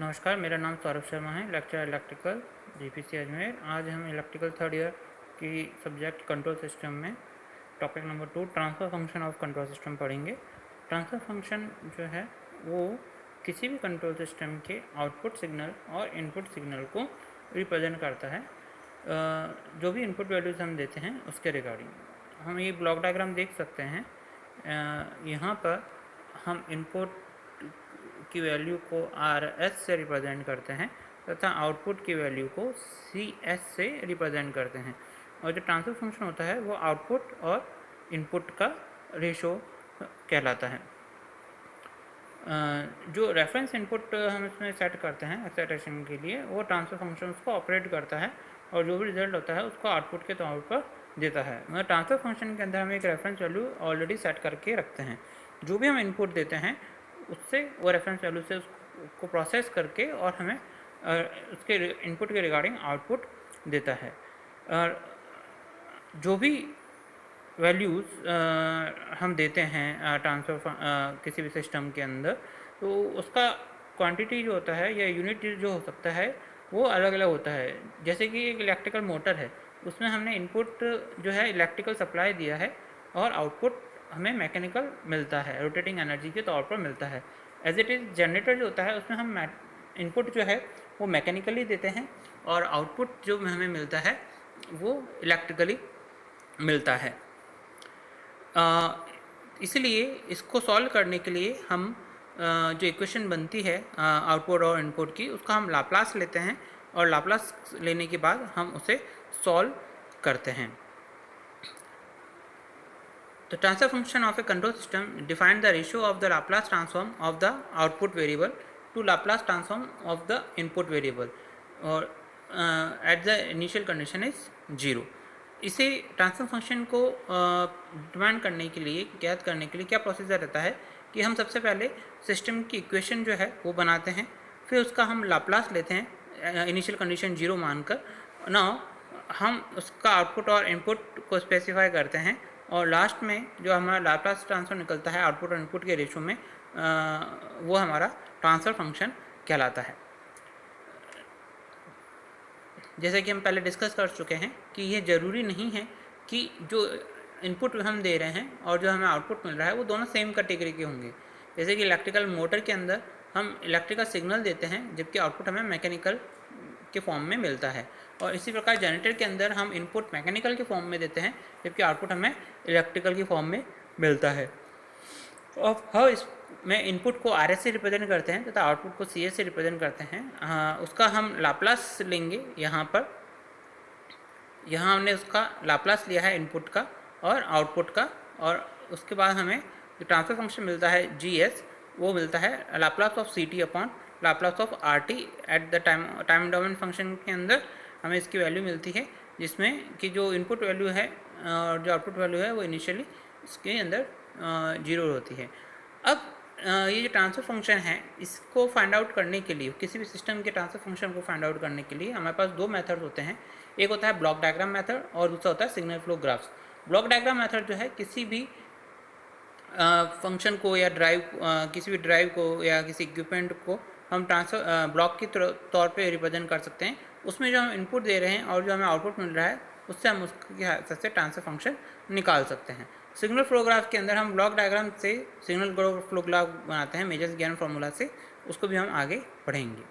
नमस्कार, मेरा नाम सौरभ शर्मा है, लेक्चरर इलेक्ट्रिकल जीपीसी अजमेर। आज हम इलेक्ट्रिकल थर्ड ईयर की सब्जेक्ट कंट्रोल सिस्टम में topic number 2 transfer function of control system पढ़ेंगे। ट्रांसफ़र फंक्शन जो है वो किसी भी कंट्रोल सिस्टम के आउटपुट सिग्नल और इनपुट सिग्नल को रिप्रेजेंट करता है। जो भी इनपुट वैल्यूज़ हम देते हैं उसके रिगार्डिंग हम ये ब्लॉक डायग्राम देख सकते हैं। यहाँ पर हम इनपुट की वैल्यू को RS से रिप्रेजेंट करते हैं तथा आउटपुट की वैल्यू को CS से रिप्रेजेंट करते हैं। और जो ट्रांसफर फंक्शन होता है वो आउटपुट और इनपुट का रेशो कहलाता है। जो रेफरेंस इनपुट हम इसमें सेट करते हैं एक्साइटेशन के लिए, वो ट्रांसफर फंक्शन उसको ऑपरेट करता है और जो भी रिजल्ट होता है उसको आउटपुट के तौर पर देता है। मतलब ट्रांसफर फंक्शन के अंदर हम एक रेफरेंस वैल्यू ऑलरेडी सेट करके रखते हैं। जो भी हम इनपुट देते हैं उससे वो रेफरेंस वैल्यू से उसको प्रोसेस करके और हमें उसके इनपुट के रिगार्डिंग आउटपुट देता है। और जो भी वैल्यूज़ हम देते हैं ट्रांसफर किसी भी सिस्टम के अंदर, तो उसका क्वांटिटी जो होता है या यूनिट जो हो सकता है वो अलग अलग होता है। जैसे कि एक इलेक्ट्रिकल मोटर है, उसमें हमने इनपुट जो है इलेक्ट्रिकल सप्लाई दिया है और आउटपुट हमें मैकेनिकल मिलता है, रोटेटिंग एनर्जी के तौर पर मिलता है। एज इट इज़ जनरेटर जो होता है उसमें हम इनपुट जो है वो मैकेनिकली देते हैं और आउटपुट जो हमें मिलता है वो इलेक्ट्रिकली मिलता है। इसलिए इसको सॉल्व करने के लिए हम जो इक्वेशन बनती है आउटपुट और इनपुट की, उसका हम लाप्लास लेते हैं और लाप्लास लेने के बाद हम उसे सॉल्व करते हैं। The transfer function of a control system defines the ratio of the Laplace transform of the output variable to Laplace transform of the input variable or at the initial condition is 0. इसे transfer function को demand करने के लिए, ज्ञात करने के लिए क्या प्रोसीजर रहता है कि हम सबसे पहले सिस्टम की इक्वेशन जो है वो बनाते हैं, फिर उसका हम लाप्लास लेते हैं इनिशियल कंडीशन 0 मानकर। नाउ हम उसका आउटपुट और इनपुट को स्पेसिफाई करते हैं और लास्ट में जो हमारा लाप्लास ट्रांसफर निकलता है आउटपुट और इनपुट के रेशो में, वो हमारा ट्रांसफर फंक्शन कहलाता है। जैसे कि हम पहले डिस्कस कर चुके हैं कि ये ज़रूरी नहीं है कि जो इनपुट हम दे रहे हैं और जो हमें आउटपुट मिल रहा है वो दोनों सेम कैटेगरी के होंगे। जैसे कि इलेक्ट्रिकल मोटर के अंदर हम इलेक्ट्रिकल सिग्नल देते हैं जबकि आउटपुट हमें मैकेनिकल के फॉर्म में मिलता है, और इसी प्रकार जनरेटर के अंदर हम इनपुट मैकेनिकल के फॉर्म में देते हैं जबकि आउटपुट हमें इलेक्ट्रिकल के फॉर्म में मिलता है। अब हम इसमें इनपुट को RS से रिप्रेजेंट करते हैं तथा आउटपुट को CS से रिप्रेजेंट करते हैं। उसका हम लाप्लास लेंगे। यहाँ हमने उसका लाप्लास लिया है इनपुट का और आउटपुट का, और उसके बाद हमें जो ट्रांसफर फंक्शन मिलता है GS, वो मिलता है Laplace of CT upon Laplace of RT at the time domain function के अंदर हमें इसकी वैल्यू मिलती है, जिसमें कि जो इनपुट वैल्यू है और जो आउटपुट वैल्यू है वो इनिशियली इसके अंदर 0 होती है। अब ये जो ट्रांसफर फंक्शन है इसको फाइंड आउट करने के लिए, किसी भी सिस्टम के ट्रांसफर फंक्शन को फाइंड आउट करने के लिए हमारे पास दो मेथड होते हैं। एक होता है ब्लॉक डायग्राम मेथड और दूसरा होता है signal flow graphs. Block diagram method जो है किसी भी फंक्शन को या किसी भी ड्राइव को या किसी इक्विपमेंट को हम ट्रांसफर ब्लॉक के तौर पे रिप्रेजेंट कर सकते हैं। उसमें जो हम इनपुट दे रहे हैं और जो हमें आउटपुट मिल रहा है उससे हम उसकी हेल्प से ट्रांसफर फंक्शन निकाल सकते हैं। सिग्नल फ्लो ग्राफ के अंदर हम ब्लॉक डायग्राम से सिग्नल फ्लो ग्राफ बनाते हैं मेजर्स गिवन फार्मूला से, उसको भी हम आगे पढ़ेंगे।